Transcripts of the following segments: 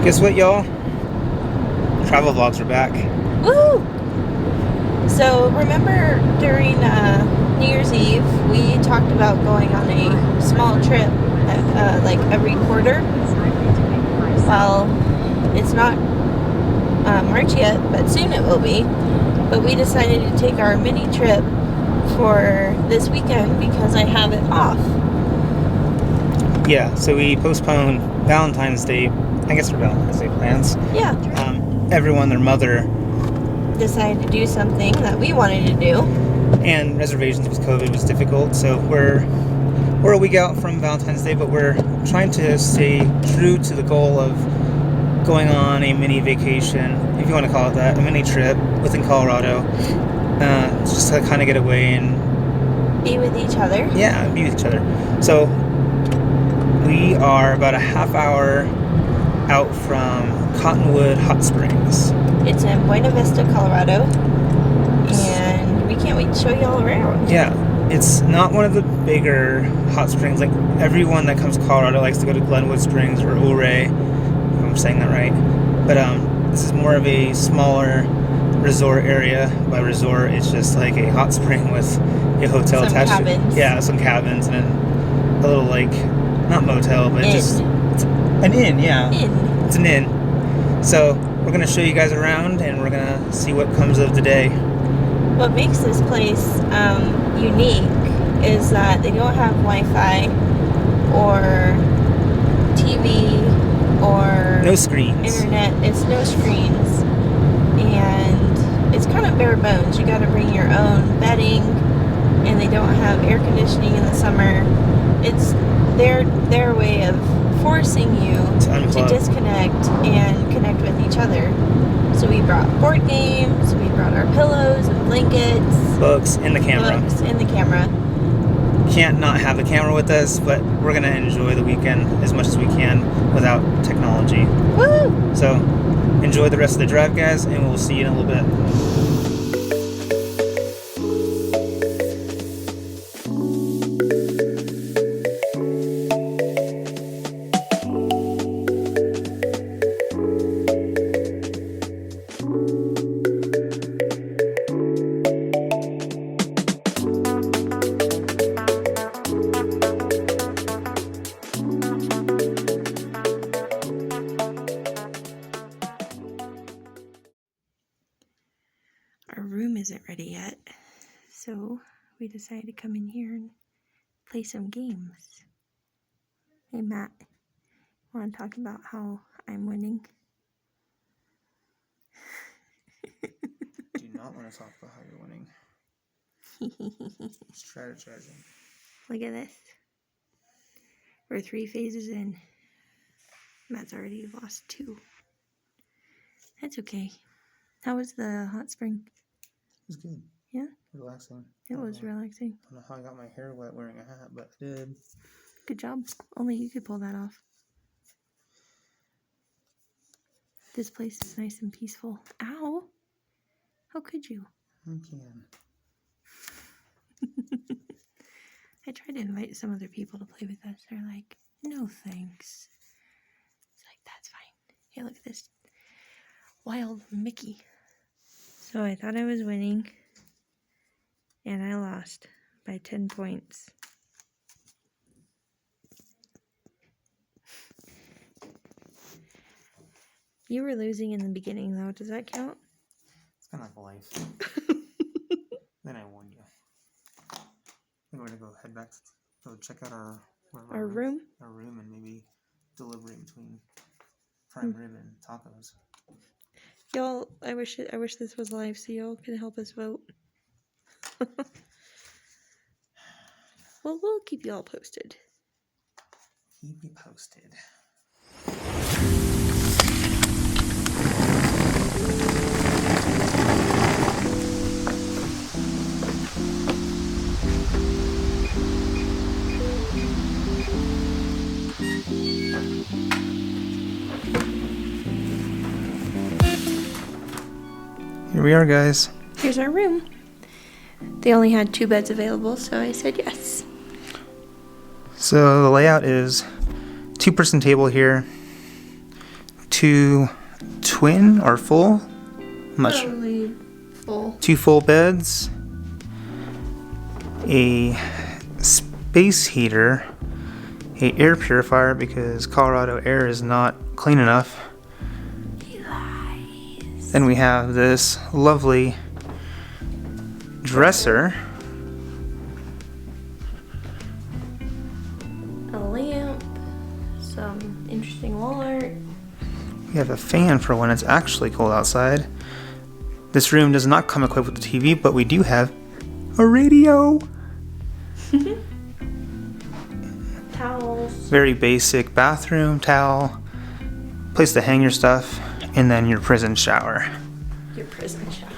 Guess what, y'all? Travel vlogs are back. Woo! So remember during New Year's Eve, we talked about going on a small trip like every quarter. Well, it's not March yet, but soon it will be. But we decided to take our mini trip for this weekend because I have it off. Yeah, so we postponed Valentine's Day, I guess for Valentine's Day plans. Yeah. Everyone, their mother, decided to do something that we wanted to do. And reservations with COVID was difficult, so we're a week out from Valentine's Day, but we're trying to stay true to the goal of going on a mini vacation, if you want to call it that, a mini trip within Colorado, just to kind of get away and be with each other. Yeah, be with each other. So we are about a half hour out from Cottonwood Hot Springs. It's in Buena Vista, Colorado, and we can't wait to show you all around. Yeah, it's not one of the bigger hot springs. Like, everyone that comes to Colorado likes to go to Glenwood Springs or Ouray, if I'm saying that right. But this is more of a smaller resort area. By resort, it's just like a hot spring with a hotel attached cabins. to it. Yeah, some cabins and a little, like, not motel, but just it's an inn. Yeah, it's an inn. So we're gonna show you guys around, and we're gonna see what comes of the day. What makes this place unique is that they don't have Wi-Fi or TV or no screens. Internet. It's no screens, and it's kind of bare bones. You got to bring your own bedding, and they don't have air conditioning in the summer. It's their way of forcing you to disconnect and connect with each other. So we brought board games, we brought our pillows and blankets, books, and the camera. Can't not have the camera with us, but we're gonna enjoy the weekend as much as we can without technology. Woo! So enjoy the rest of the drive, guys, and we'll see you in a little bit. Our room isn't ready yet, so we decided to come in here and play some games. Hey Matt, want to talk about how I'm winning? Do not want to talk about how you're winning. Strategizing. Look at this. We're 3 phases in. Matt's already lost 2. That's okay. How was the hot spring? It was good. Yeah? Relaxing. It was relaxing. I don't know how I got my hair wet wearing a hat, but I did. Good job. Only you could pull that off. This place is nice and peaceful. Ow! How could you? I can. I tried to invite some other people to play with us. They're like, no thanks. It's like, that's fine. Hey, look at this wild Mickey. So I thought I was winning, and I lost by 10 points. You were losing in the beginning, though. Does that count? It's kind of like life. Then I won you. I think we're gonna head back to check out our room. Our room, and maybe deliver in between prime rib and tacos. Y'all, I wish this was live so y'all can help us vote. Well, we'll keep you all posted. Keep me posted. Here we are, guys. Here's our room. They only had 2 beds available, so I said yes. So the layout is 2-person table here, 2 twin or full? I'm not sure. Probably full. 2 full beds, a space heater, a air purifier because Colorado air is not clean enough. Then we have this lovely dresser, A lamp, some interesting wall art. we have a fan for when it's actually cold outside. This room does not come equipped with a TV, but we do have a radio. Towels. Very basic bathroom towel, place to hang your stuff, and then your prison shower. Your prison shower.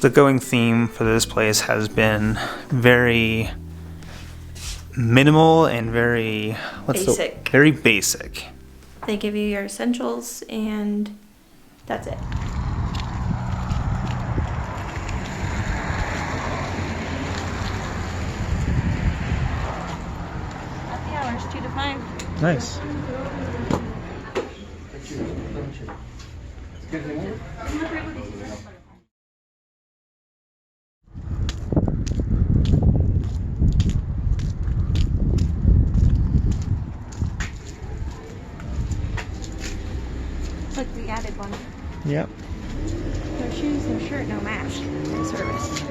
The going theme for this place has been very minimal and very Basic. very basic. They give you your essentials and that's it. Happy hours, 2 to 5. Nice. Look, we added one. Yep. No shoes, no shirt, no mask. No service.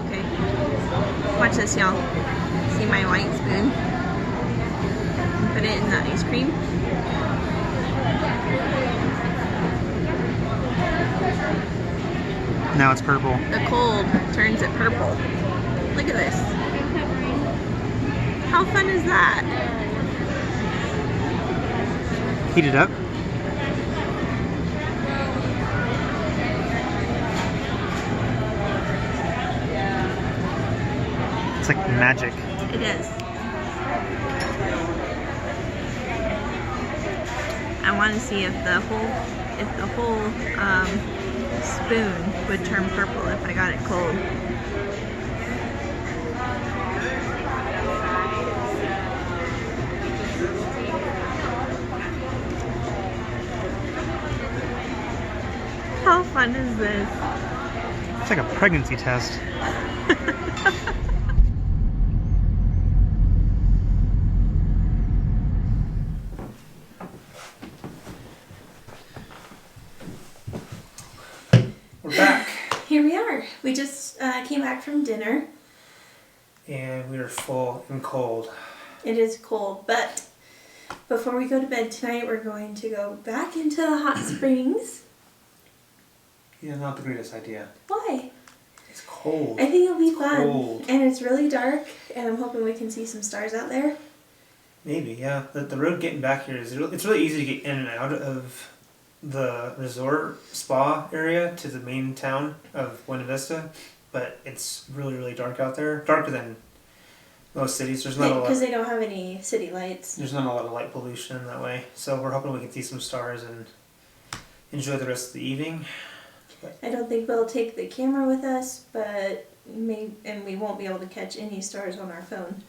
Okay. Watch this, y'all. See my white spoon? Put it in the ice cream. Now it's purple. The cold turns it purple. Look at this. How fun is that? Heat it up. It's like magic. It is. I want to see if the whole spoon would turn purple if I got it cold. How fun is this? It's like a pregnancy test. We're back. Here we are. We just came back from dinner. And we are full and cold. It is cold, but before we go to bed tonight, we're going to go back into the hot springs. Yeah, not the greatest idea. Why? It's cold. I think it'll be fun. Cold. And it's really dark, and I'm hoping we can see some stars out there. Maybe, yeah. The road getting back here is it's really easy to get in and out of the resort spa area to the main town of Buena Vista, but it's really, really dark out there. Darker than most cities. There's not a lot. Because they don't have any city lights. There's not a lot of light pollution that way, so we're hoping we can see some stars and enjoy the rest of the evening. I don't think we'll take the camera with us, but and we won't be able to catch any stars on our phone.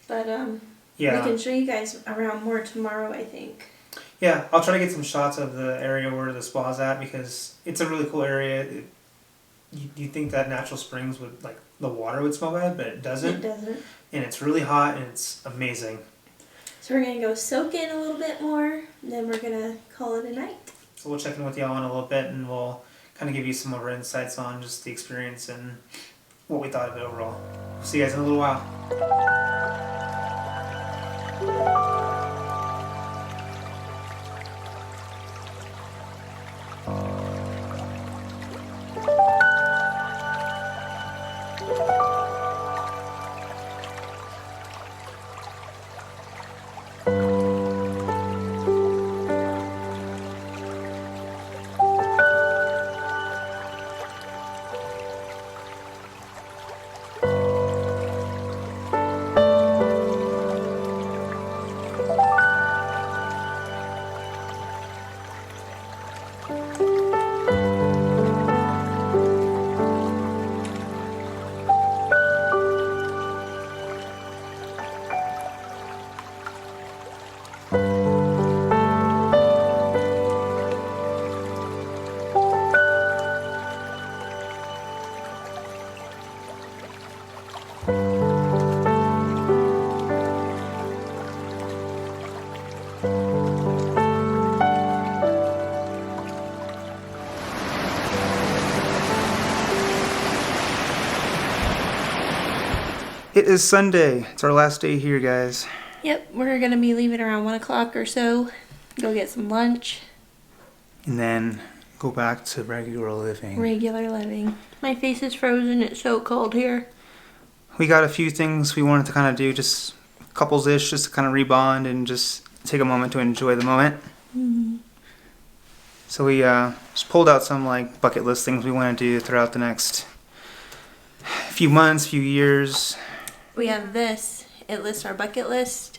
But Yeah. we can show you guys around more tomorrow, I think. Yeah, I'll try to get some shots of the area where the spa's at because it's a really cool area. You think that natural springs would, like, the water would smell bad, but it doesn't. It doesn't. And it's really hot and it's amazing. So we're going to go soak in a little bit more, and then we're going to call it a night. So we'll check in with y'all in a little bit and we'll kind of give you some of our insights on just the experience and what we thought of it overall. See you guys in a little while. It is Sunday. It's our last day here, guys. Yep, we're gonna be leaving around 1 o'clock or so. Go get some lunch. And then go back to regular living. Regular living. My face is frozen. It's so cold here. We got a few things we wanted to kind of do, just couples-ish, just to kind of rebond and just take a moment to enjoy the moment. Mm-hmm. So we just pulled out some like bucket list things we want to do throughout the next few months, few years. We have this. It lists our bucket list.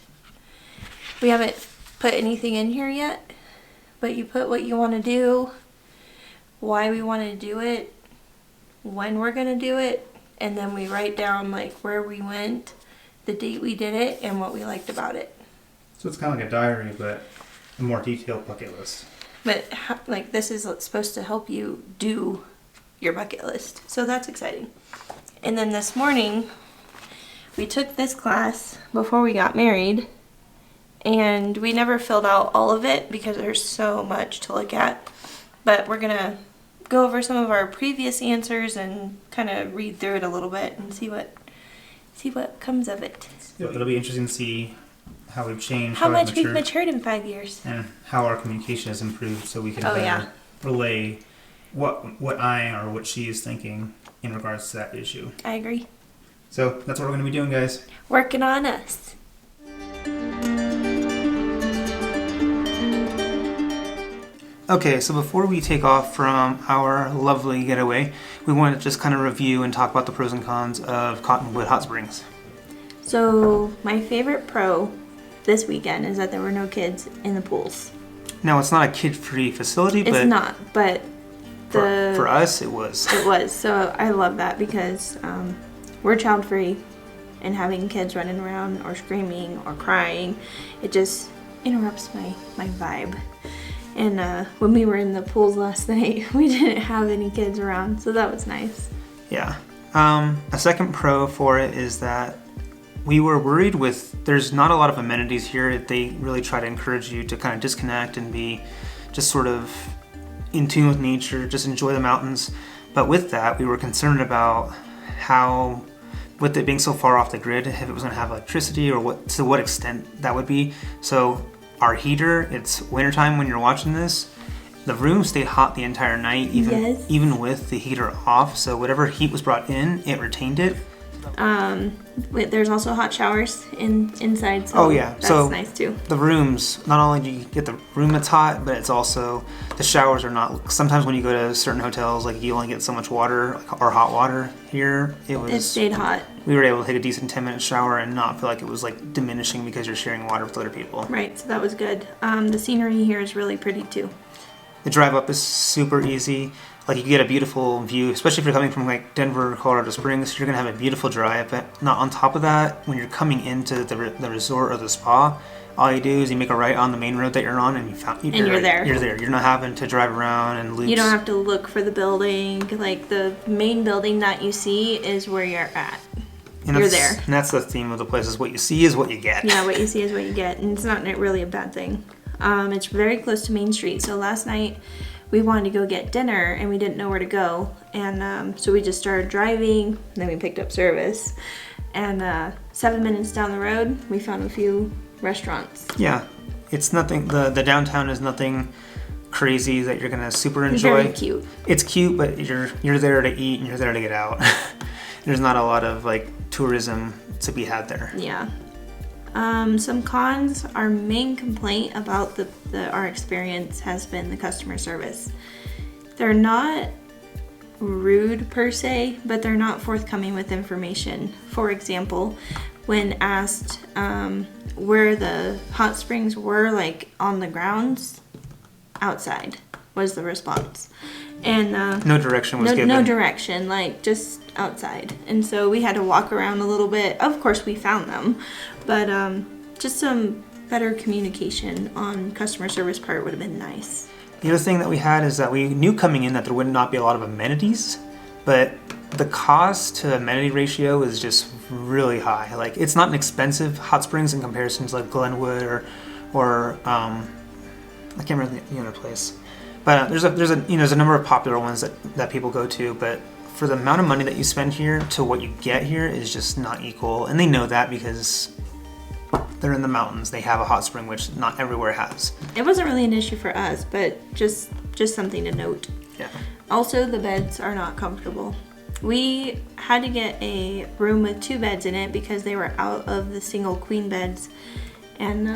We haven't put anything in here yet, but you put what you want to do, why we want to do it, when we're going to do it, and then we write down like where we went, the date we did it, and what we liked about it. So it's kind of like a diary, but a more detailed bucket list. But like this is supposed to help you do your bucket list. So that's exciting. And then this morning, we took this class before we got married, and we never filled out all of it because there's so much to look at. But we're going to go over some of our previous answers and kind of read through it a little bit and see what comes of it. It'll be interesting to see how we've changed, How much we've matured in 5 years. and how our communication has improved, so we can Oh, better yeah. relay what I or what she is thinking in regards to that issue. I agree. So that's what we're going to be doing, guys. Working on us. Okay, so before we take off from our lovely getaway, we want to just kind of review and talk about the pros and cons of Cottonwood Hot Springs. So my favorite pro this weekend is that there were no kids in the pools. Now, it's not a kid-free facility, It's but not, but for us, it was. It was. So I love that because we're child-free, and having kids running around or screaming or crying, it just interrupts my vibe. And when we were in the pools last night, we didn't have any kids around, so that was nice. Yeah. A second pro for it is that we were worried there's not a lot of amenities here. They really try to encourage you to kind of disconnect and be just sort of in tune with nature, just enjoy the mountains. But with that, we were concerned about how, with it being so far off the grid, if it was going to have electricity or to what extent that would be. So our heater, it's wintertime when you're watching this, the room stayed hot the entire night, even with the heater off. So whatever heat was brought in, it retained it. There's also hot showers inside, so that's nice too. The rooms, not only do you get the room that's hot, but it's also, the showers are not, sometimes when you go to certain hotels, like you only get so much water, or hot water. Here, it stayed hot. We were able to take a decent 10-minute shower and not feel like it was like diminishing because you're sharing water with other people. Right, so that was good. The scenery here is really pretty too. The drive up is super easy. Like, you get a beautiful view, especially if you're coming from like Denver, Colorado Springs. You're gonna have a beautiful drive. But not on top of that, when you're coming into the resort or the spa, all you do is you make a right on the main road that you're on, and you're there. You're there. You're not having to drive around and loops. You don't have to look for the building. Like, the main building that you see is where you're at. You're there. And that's the theme of the place: is what you see is what you get. Yeah, what you see is what you get, and it's not really a bad thing. It's very close to Main Street. So last night we wanted to go get dinner and we didn't know where to go, and so we just started driving, and then we picked up service, and 7 minutes down the road we found a few restaurants. Yeah, it's nothing, the downtown is nothing crazy that you're gonna super enjoy. Very cute. It's cute, but you're there to eat and you're there to get out. There's not a lot of like tourism to be had there. Yeah. Some cons. Our main complaint about our experience has been the customer service. They're not rude per se, but they're not forthcoming with information. For example, when asked where the hot springs were, like on the grounds, outside was the response. And no direction was given. No direction, like just outside. And so we had to walk around a little bit. Of course we found them, but just some better communication on customer service part would have been nice. The other thing that we had is that we knew coming in that there would not be a lot of amenities, but the cost to amenity ratio is just really high. Like, it's not an expensive hot springs in comparison to like Glenwood or I can't remember the other place. But there's a number of popular ones that people go to, but for the amount of money that you spend here to what you get here is just not equal. And they know that because they're in the mountains. They have a hot spring, which not everywhere has. It wasn't really an issue for us, but just something to note. Yeah. Also, the beds are not comfortable. We had to get a room with 2 beds in it because they were out of the single queen beds, and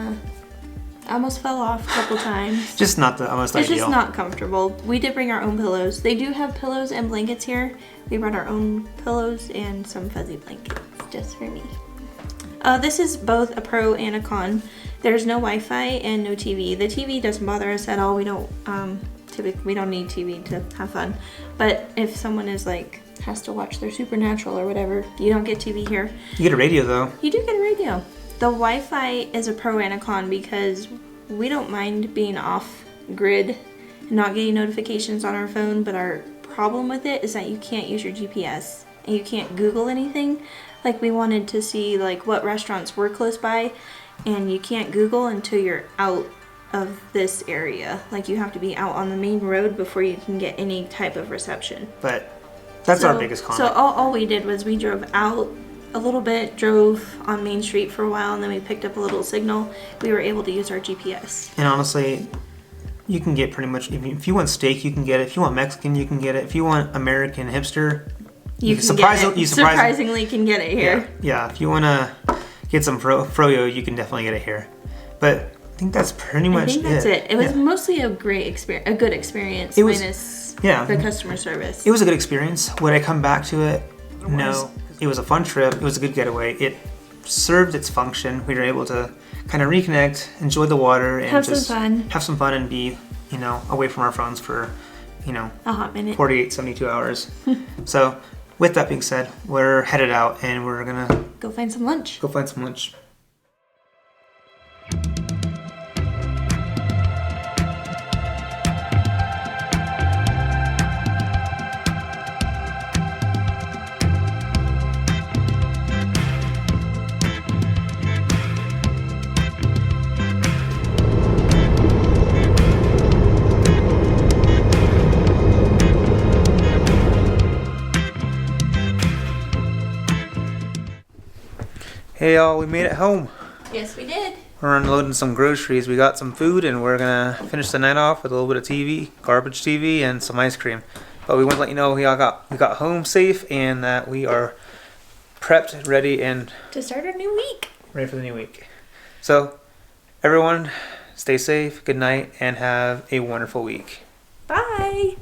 I almost fell off a couple times. Just not the most ideal. It's just not comfortable. We did bring our own pillows. They do have pillows and blankets here. We brought our own pillows and some fuzzy blankets just for me. This is both a pro and a con. There's no Wi-Fi and no TV. The TV doesn't bother us at all. We don't we don't need TV to have fun. But if someone is like has to watch their Supernatural or whatever, you don't get TV here. You get a radio though. You do get a radio. The Wi-Fi is a pro and a con because we don't mind being off grid and not getting notifications on our phone, but our problem with it is that you can't use your GPS and you can't Google anything. Like we wanted to see like what restaurants were close by, and you can't Google until you're out of this area. Like you have to be out on the main road before you can get any type of reception. But that's our biggest con. So all we did was we drove out a little bit, drove on Main Street for a while, and then we picked up a little signal. We were able to use our GPS. And honestly, you can get pretty much, if you want steak, you can get it. If you want Mexican, you can get it. If you want American hipster, you surprisingly can get it here. Yeah, if you want to get some froyo, you can definitely get it here. But I think that's pretty much it. I think that's it. It was mostly a great experience, a good experience, minus the customer service. It was a good experience. Would I come back to it? No. It was a fun trip. It was a good getaway. It served its function. We were able to kind of reconnect, enjoy the water, and have just have some fun and be, away from our phones for, a hot minute. 48, 72 hours. So with that being said, we're headed out and we're going to go find some lunch. Hey y'all, we made it home. Yes, we did. We're unloading some groceries. We got some food and we're gonna finish the night off with a little bit of TV, garbage TV, and some ice cream. But we want to let you know we got home safe and that we are prepped, ready, and to start our new week. Ready for the new week. So, everyone, stay safe, good night, and have a wonderful week. Bye.